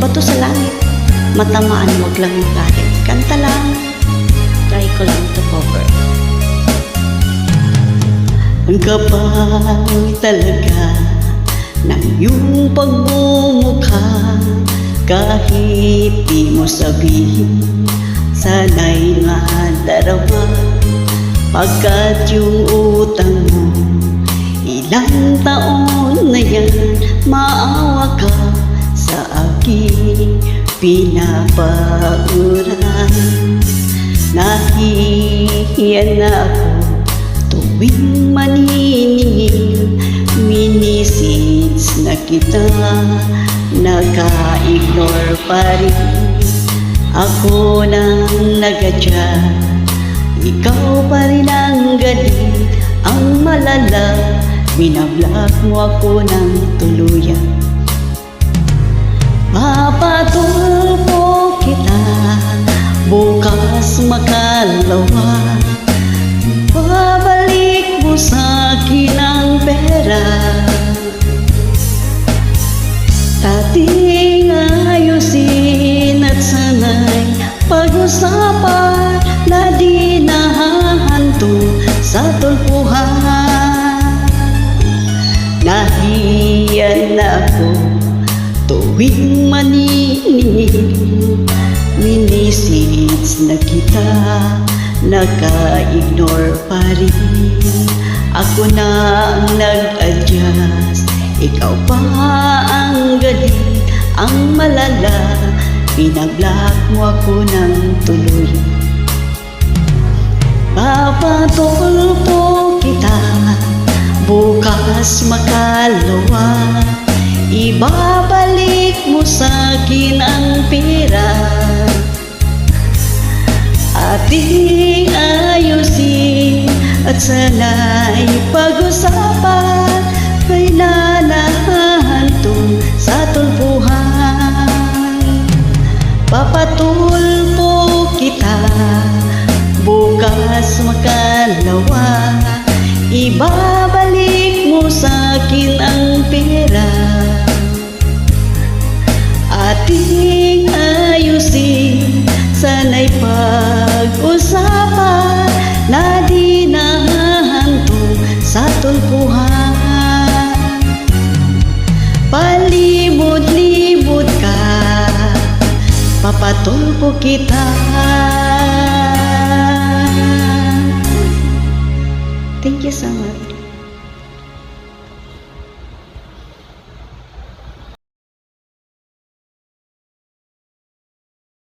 bato sa langit, matamaan wag lang yung galit. Kanta lang, try ko lang to cover. Ang kapal talaga ng iyong pagmumukha, kahit di mo sabihin, sana'y nga darama. Pagkat yung utang mo, ilang taon na yan, maawa ka sa aking pinapauran. Nahihiyan na ako tuwing maniningil, minisits na kita, naka-ignore pa rin. Ako nang nagadya, ikaw pa rin ang galit. Ang malala, binablock mo ako ng tuluyan. Papatulpo kita, bukas makalawa. Babalik mo sa akin ang pera. Dating ayusin at sana'y pag-usapan na di nahahanto sa tulpuhan. Nahiyan na ako tuwing maniningil, minisits na kita, naka-ignore pa rin. Ako na ang nag-adjust, ikaw pa ang galit. Ang malala, pinablock mo ako ng tuloy. Papatulpo kita, bukas makalawa. Ibabalik mo sa akin ang pera. Ating ayusin at sana'y pag-usapan, may nanahantong sa tulpuhan. Papatulpo kita, bukas makalawa. Ibabalik mo sa akin ang pera. Ating ayusin, sana'y pag-usapan na di nahahantong sa tulpuhan. Palimod-limod ka, papatulpo kita. Thank you so much.